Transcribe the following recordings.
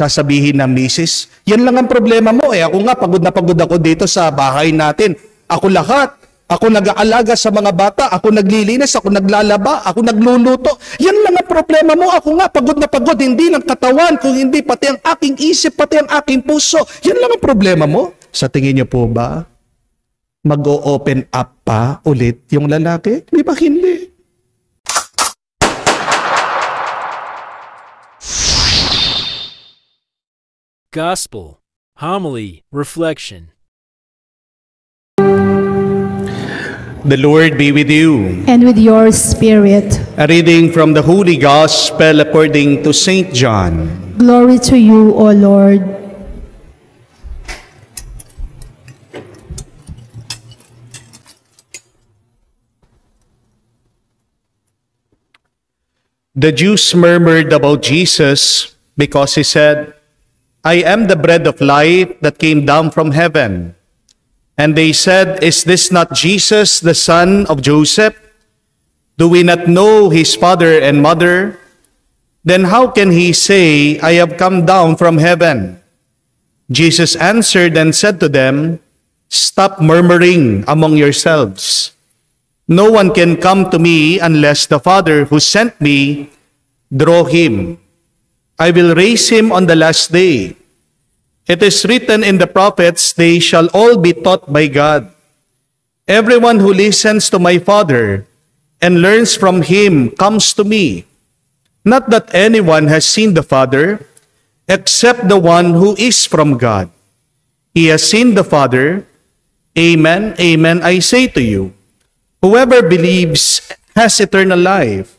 Sasabihin ng misis, yan lang ang problema mo. Ako nga, pagod na pagod ako dito sa bahay natin. Ako lahat. Ako nag-aalaga sa mga bata. Ako naglilinis. Ako naglalaba. Ako nagluluto. Yan lang ang problema mo. Ako nga, pagod na pagod. Hindi ng katawan, kung hindi pati ang aking isip, pati ang aking puso. Yan lang ang problema mo. Sa tingin niyo po ba, mag-o-open up pa ulit yung lalaki? Di ba hindi? Gospel, Homily, Reflection. The Lord be with you. And with your spirit. A reading from the Holy Gospel according to St. John. Glory to you, O Lord. The Jews murmured about Jesus because he said, I am the bread of life that came down from heaven. And they said, is this not Jesus, the son of Joseph? Do we not know his father and mother? Then how can he say, I have come down from heaven? Jesus answered and said to them, stop murmuring among yourselves. No one can come to me unless the Father who sent me draw him. I will raise him on the last day. It is written in the prophets, they shall all be taught by God. Everyone who listens to my Father and learns from him comes to me. Not that anyone has seen the Father, except the one who is from God. He has seen the Father. Amen, amen, I say to you, whoever believes has eternal life.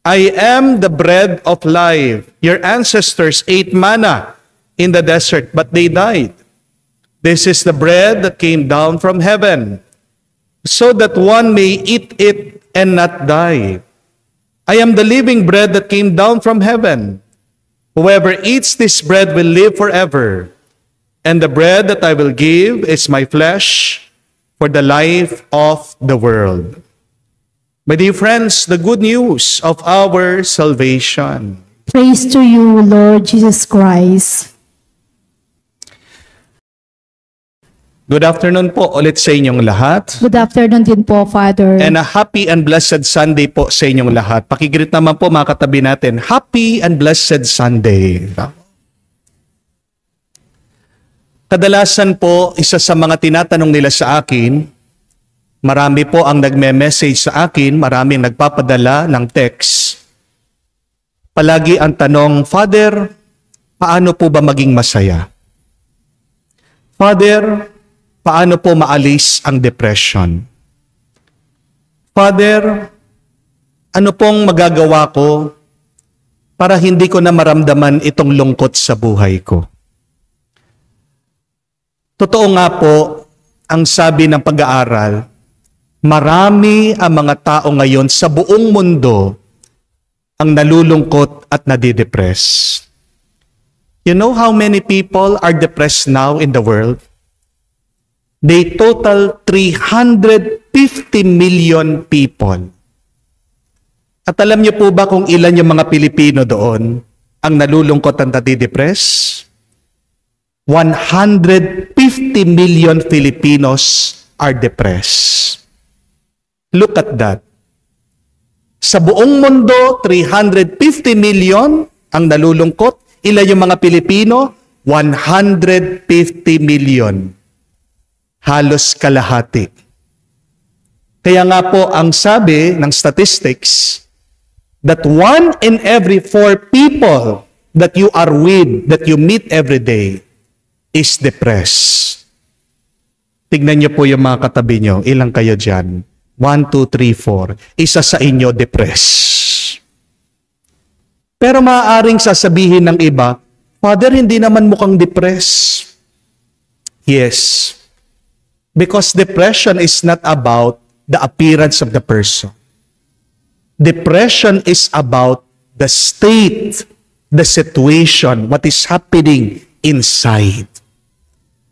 I am the bread of life. Your ancestors ate manna in the desert, but they died. This is the bread that came down from heaven, so that one may eat it and not die. I am the living bread that came down from heaven. Whoever eats this bread will live forever. And the bread that I will give is my flesh for the life of the world. My dear friends, the good news of our salvation. Praise to you, Lord Jesus Christ. Good afternoon po ulit sa inyong lahat. Good afternoon din po, Father. And a happy and blessed Sunday po sa inyong lahat. Pakigreet naman po mga katabi natin. Happy and blessed Sunday. Kadalasan po, isa sa mga tinatanong nila sa akin, marami po ang nagme-message sa akin, maraming nagpapadala ng text. Palagi ang tanong, Father, paano po ba maging masaya? Father, paano po maalis ang depression? Father, ano pong magagawa ko para hindi ko na maramdaman itong lungkot sa buhay ko? Totoo nga po, ang sabi ng pag-aaral, marami ang mga tao ngayon sa buong mundo ang nalulungkot at nadidepress. You know how many people are depressed now in the world? They total 350 million people. At alam niyo po ba kung ilan yung mga Pilipino doon ang nalulungkot at nadidepress? 150 million Filipinos are depressed. Look at that. Sa buong mundo, 350 million ang nalulungkot. Ilan yung mga Pilipino? 150 million. Halos kalahati. Kaya nga po ang sabi ng statistics that 1 in every 4 people that you are with, that you meet every day, is depressed. Tignan niyo po yung mga katabi niyo. Ilang kayo dyan? 1, 2, 3, 4. Isa sa inyo depressed. Pero maaaring sasabihin ng iba, Father, hindi naman mukhang depressed. Yes. Because depression is not about the appearance of the person. Depression is about the state, the situation, what is happening inside.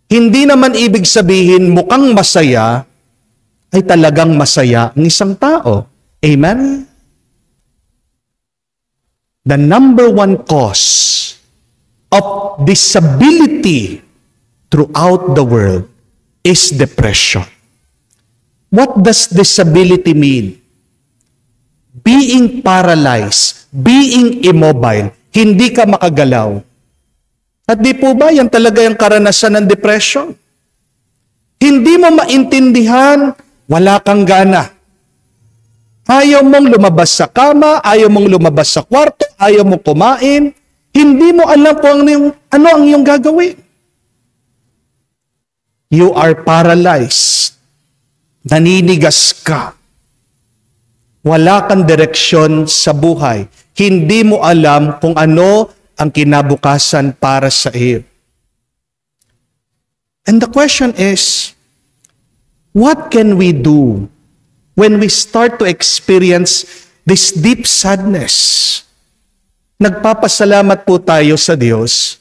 Hindi naman ibig sabihin mukhang masaya ay talagang masaya ang isang tao. Amen? The number one cause of disability throughout the world is depression. What does disability mean? Being paralyzed, being immobile, hindi ka makagalaw. At di po ba yan talaga yung karanasan ng depression? Hindi mo maintindihan, wala kang gana. Ayaw mong lumabas sa kama, ayaw mong lumabas sa kwarto, ayaw mong kumain, hindi mo alam kung ano ang iyong gagawin. You are paralyzed. Naninigas ka. Wala kang direksyon sa buhay. Hindi mo alam kung ano ang kinabukasan para sa iyo. And the question is, what can we do when we start to experience this deep sadness? Nagpapasalamat po tayo sa Diyos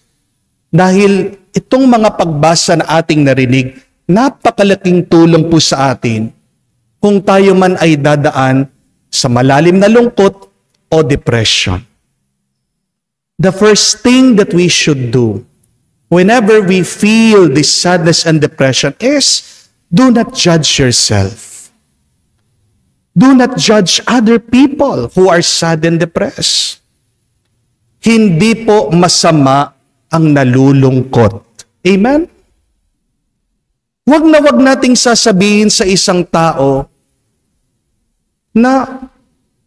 dahil itong mga pagbasa na ating narinig, napakalaking tulong po sa atin kung tayo man ay dadaan sa malalim na lungkot o depression. The first thing that we should do whenever we feel this sadness and depression is do not judge yourself. Do not judge other people who are sad and depressed. Hindi po masama ang nalulungkot. Amen? Wag nating sasabihin sa isang tao na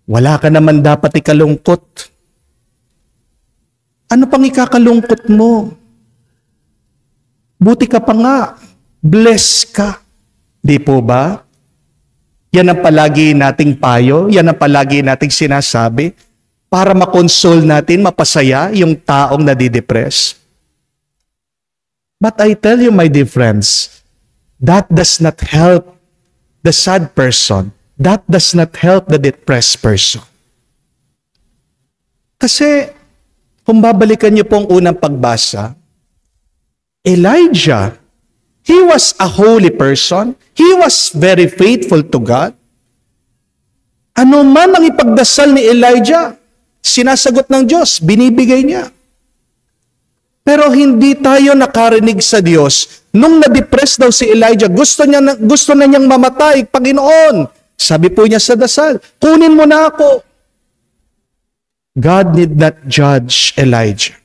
wala ka naman dapat ikalungkot. Ano pang ikakalungkot mo? Buti ka pa nga. Bless ka. Di po ba? Yan ang palagi nating payo, yan ang palagi nating sinasabi para makonsole natin, mapasaya yung taong nadidepress. But I tell you, my dear friends, that does not help the sad person. That does not help the depressed person. Kasi, kung babalikan niyo pong unang pagbasa, Elijah, he was a holy person. He was very faithful to God. Ano man ang ipagdasal ni Elijah, sinasagot ng Diyos, binibigay niya. Pero hindi tayo nakarinig sa Diyos. Nung na-depress daw si Elijah, gusto na niyang mamatay, Panginoon. Sabi po niya sa dasal, kunin mo na ako. God did not judge Elijah.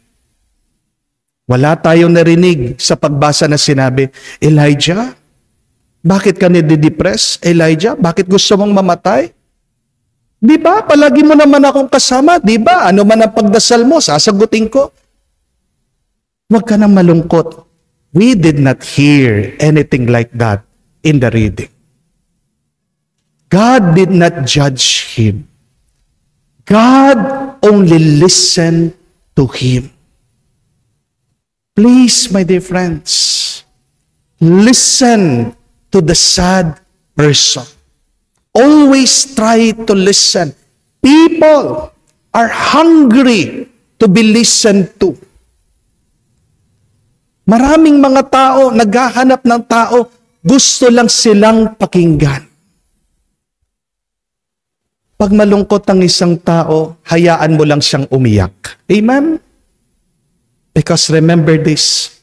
Wala tayong narinig sa pagbasa na sinabi, Elijah, bakit ka nadidepress? Elijah, bakit gusto mong mamatay? Di ba? Palagi mo naman akong kasama. Di ba? Ano man ang pagdasal mo, sasagutin ko. Huwag ka nang malungkot. We did not hear anything like that in the reading. God did not judge him. God only listened to him. Please, my dear friends, listen to the sad person. Always try to listen. People are hungry to be listened to. Maraming mga tao, naghahanap ng tao, gusto lang silang pakinggan. Pag malungkot ang isang tao, hayaan mo lang siyang umiyak. Amen? Because remember this,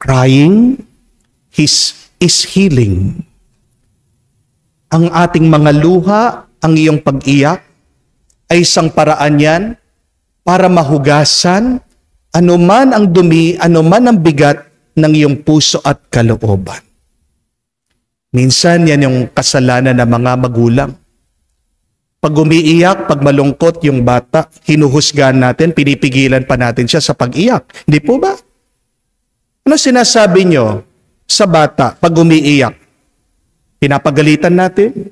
crying is healing. Ang ating mga luha, ang iyong pag-iyak, ay isang paraan yan para mahugasan anuman ang dumi, anuman ang bigat ng iyong puso at kalooban. Minsan yan yung kasalanan ng mga magulang. Pag umiiyak, pag malungkot yung bata, hinuhusgahan natin, pinipigilan pa natin siya sa pag-iyak. Hindi po ba? Ano sinasabi nyo sa bata pag umiiyak? Pinapagalitan natin?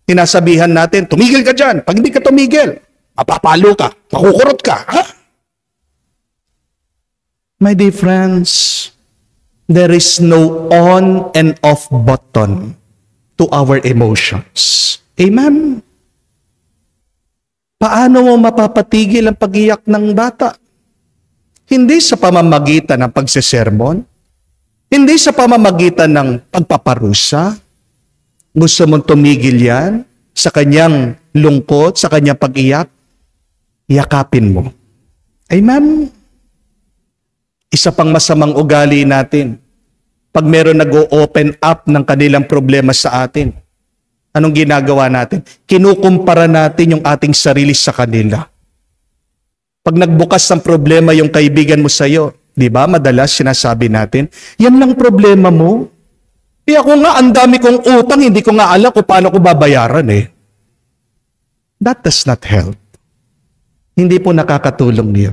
Sinasabihan natin, tumigil ka dyan. Pag hindi ka tumigil, mapapalo ka, makukurot ka. Ha? My dear friends, there is no on and off button to our emotions. Amen? Paano mo mapapatigil ang pag-iyak ng bata? Hindi sa pamamagitan ng pagsesermon, hindi sa pamamagitan ng pagpaparusa. Gusto mong tumigil yan sa kanyang lungkot, sa kanyang pag-iyak, yakapin mo. Amen? Isa pang masamang ugali natin, pag meron nag-o-open up ng kanilang problema sa atin, anong ginagawa natin? Kinukumpara natin yung ating sarili sa kanila. Pag nagbukas ng problema yung kaibigan mo sa'yo, di ba, madalas sinasabi natin, yan lang problema mo. Ako nga, ang dami kong utang, hindi ko nga alam kung paano ko babayaran eh. That does not help. Hindi po nakakatulong niyo.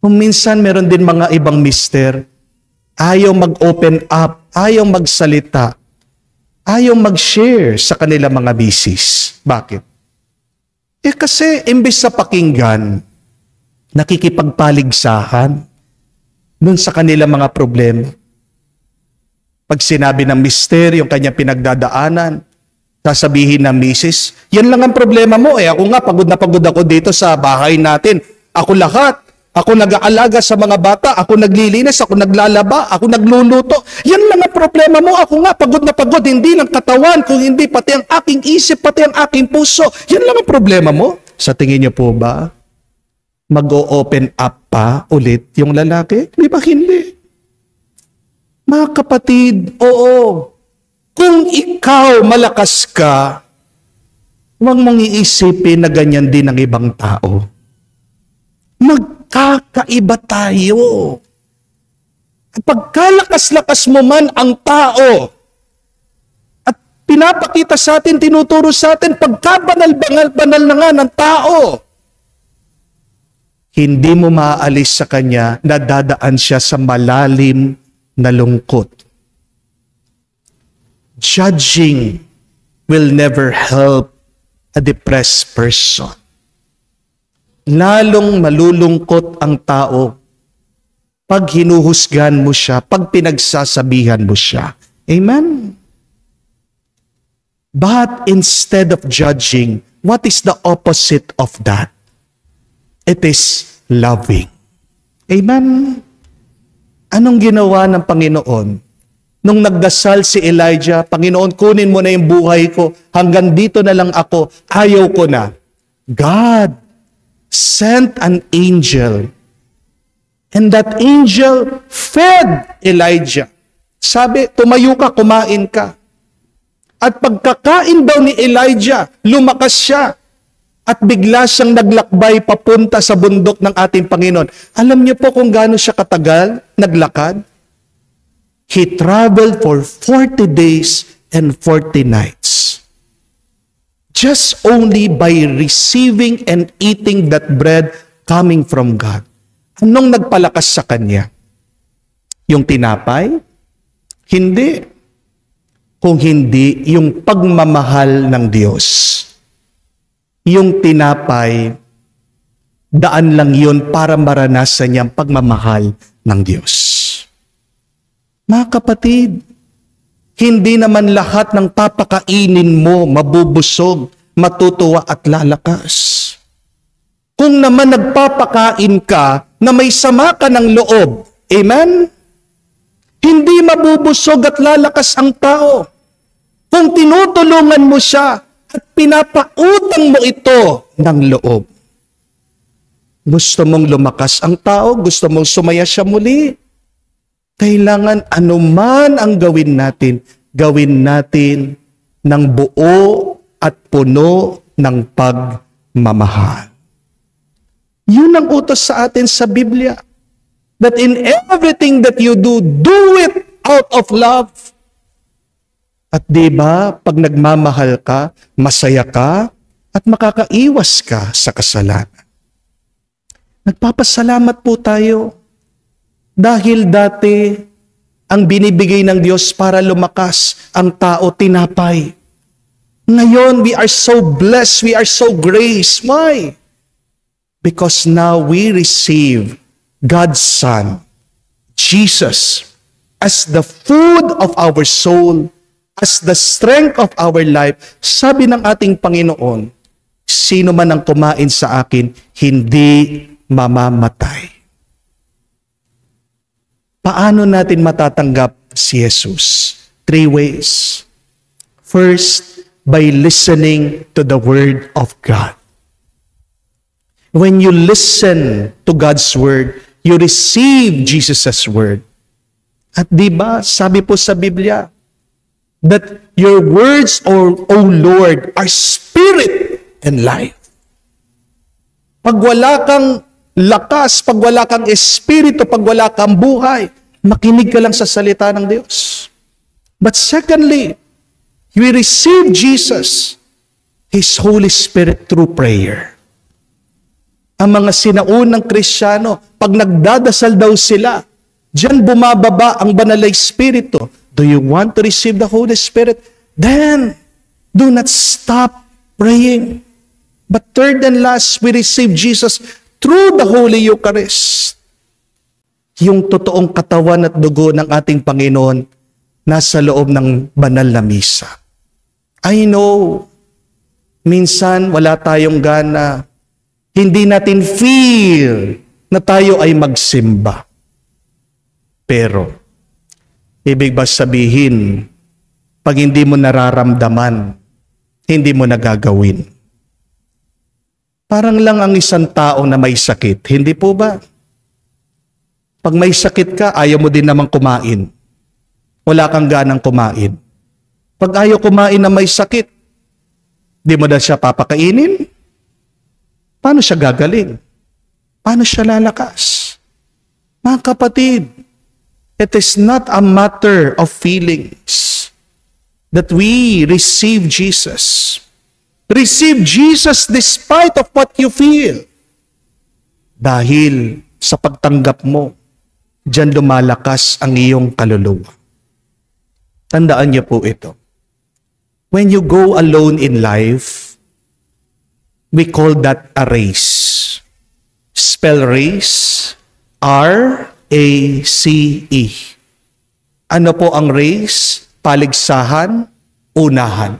Kung minsan meron din mga ibang mister, ayaw mag-open up, ayaw magsalita, ayaw mag-share sa kanila mga bisis. Bakit? Kasi imbes sa pakinggan, nakikipagpaligsahan dun sa kanila mga problema. Pag sinabi ng mister yung kanyang pinagdadaanan, sasabihin ng misis, yan lang ang problema mo eh. Ako nga, pagod na pagod ako dito sa bahay natin. Ako lahat. Ako nag-aalaga sa mga bata. Ako naglilinis. Ako naglalaba. Ako nagluluto. Yan lang ang problema mo. Ako nga, pagod na pagod. Hindi lang katawan, kung hindi pati ang aking isip, pati ang aking puso. Yan lang ang problema mo. Sa tingin niyo po ba, mag-o-open up pa ulit yung lalaki? Di ba hindi? Mga kapatid, oo. Kung ikaw malakas ka, huwag mong iisipin na ganyan din ang ibang tao. Magkakaiba tayo. Pagkalakas-lakas mo man ang tao, at pinapakita sa atin, tinuturo sa atin, pagkabanal-banal na nga ng tao, hindi mo maaalis sa kanya na dadaan siya sa malalim na lungkot. Judging will never help a depressed person. Lalong malulungkot ang tao pag hinuhusgan mo siya, pag pinagsasabihan mo siya. Amen? But instead of judging, what is the opposite of that? It is loving. Amen? Anong ginawa ng Panginoon? Nung nagdasal si Elijah, Panginoon, kunin mo na yung buhay ko. Hanggang dito na lang ako. Ayaw ko na. God sent an angel. And that angel fed Elijah. Sabi, tumayo ka, kumain ka. At pagkakain daw ni Elijah, lumakas siya. At bigla siyang naglakbay papunta sa bundok ng ating Panginoon. Alam niyo po kung gaano siya katagal naglakad? He traveled for 40 days and 40 nights. Just only by receiving and eating that bread coming from God. Anong nagpalakas sa kanya? Yung tinapay? Hindi. Kung hindi, yung pagmamahal ng Diyos. Yung tinapay, daan lang yun para maranasan niyang pagmamahal ng Diyos. Mga kapatid, hindi naman lahat ng papakainin mo mabubusog, matutuwa at lalakas. Kung naman nagpapakain ka na may sama ka ng loob, amen? Hindi mabubusog at lalakas ang tao. Kung tinutulungan mo siya at pinapautang mo ito ng loob. Gusto mong lumakas ang tao, gusto mong sumaya siya muli. Kailangan anuman ang gawin natin ng buo at puno ng pagmamahal. Yun ang utos sa atin sa Biblia. That in everything that you do, do it out of love. At diba, pag nagmamahal ka, masaya ka, at makakaiwas ka sa kasalanan. Nagpapasalamat po tayo. Dahil dati, ang binibigay ng Diyos para lumakas ang tao, tinapay. Ngayon, we are so blessed, we are so graced. Why? Because now we receive God's Son, Jesus, as the food of our soul, as the strength of our life. Sabi ng ating Panginoon, sino man ang kumain sa akin, hindi mamamatay. Paano natin matatanggap si Jesus? 3 ways. First, by listening to the Word of God. When you listen to God's Word, you receive Jesus' word. At di ba, sabi po sa Biblia, that your words, O Lord, are spirit and life. Pag wala kang lakas, pag wala kang espiritu, pag wala kang buhay, makinig ka lang sa salita ng Diyos. But secondly, we receive Jesus, His Holy Spirit through prayer. Ang mga sinaunang Kristiyano, pag nagdadasal daw sila, diyan bumababa ang banal na Espiritu. Do you want to receive the Holy Spirit? Then, do not stop praying. But third and last, we receive Jesus through the Holy Eucharist. Yung totoong katawan at dugo ng ating Panginoon nasa loob ng banal na misa. I know, minsan wala tayong gana. Hindi natin feel na tayo ay magsimba. Pero, ibig ba sabihin, pag hindi mo nararamdaman, hindi mo nagagawin? Parang lang ang isang tao na may sakit, hindi po ba? Pag may sakit ka, ayaw mo din namang kumain. Wala kang ganang kumain. Pag ayaw kumain na may sakit, di mo na siya papakainin? Paano siya gagaling? Paano siya lalakas? Mga kapatid, it is not a matter of feelings that we receive Jesus. Receive Jesus despite of what you feel. Dahil sa pagtanggap mo, diyan lumalakas ang iyong kaluluwa. Tandaan niyo po ito. When you go alone in life, we call that a race. Spell race, R-A-C-E. Ano po ang race? Paligsahan, unahan.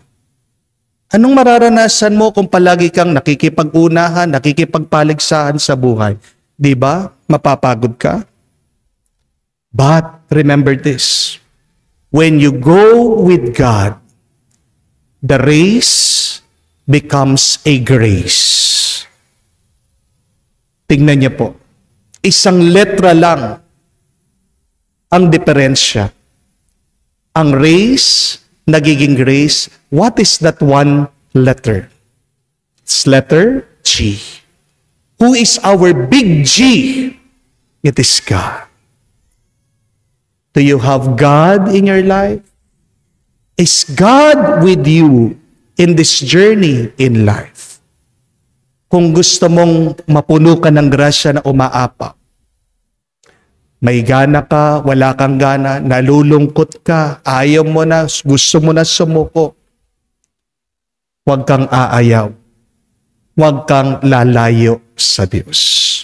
Anong mararanasan mo kung palagi kang nakikipag-unahan, nakikipagpaligsahan sa buhay? Di ba? Mapapagod ka? But remember this. When you go with God, the race becomes a grace. Tingnan niyo po. Isang letra lang ang diferensya. Ang race, nagiging grace. What is that one letter? It's letter G. Who is our big G? It is God. Do you have God in your life? Is God with you in this journey in life? Kung gusto mong mapuno ka ng grasya na umaapak, may gana ka, wala kang gana, nalulungkot ka, ayaw mo na, gusto mo na sumuko, huwag kang aayaw. Huwag kang lalayo sa Diyos.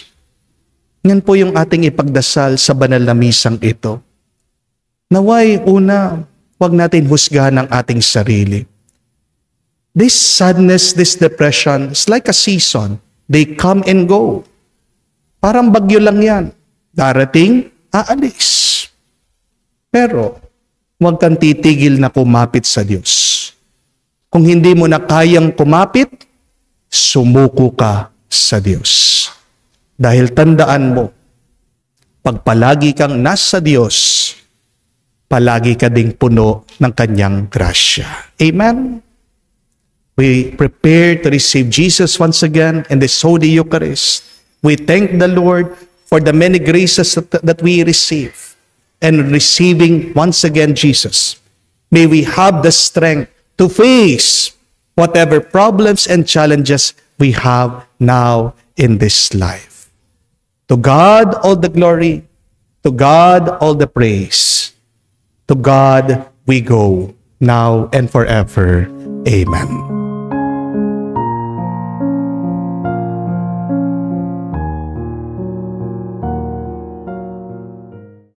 Yan po yung ating ipagdasal sa banal na misang ito. Naway, una, huwag natin husgahan ang ating sarili. This sadness, this depression, is like a season. They come and go. Parang bagyo lang yan. Darating, aalis. Pero, huwag kang titigil na kumapit sa Diyos. Kung hindi mo na kayang kumapit, sumuko ka sa Diyos. Dahil tandaan mo, pag palagi kang nasa Diyos, palagi ka ding puno ng Kanyang grasya. Amen? We prepare to receive Jesus once again in this Holy Eucharist. We thank the Lord for the many graces that we receive. And receiving once again Jesus, may we have the strength to face whatever problems and challenges we have now in this life. To God all the glory, to God all the praise. To God we go, now and forever. Amen.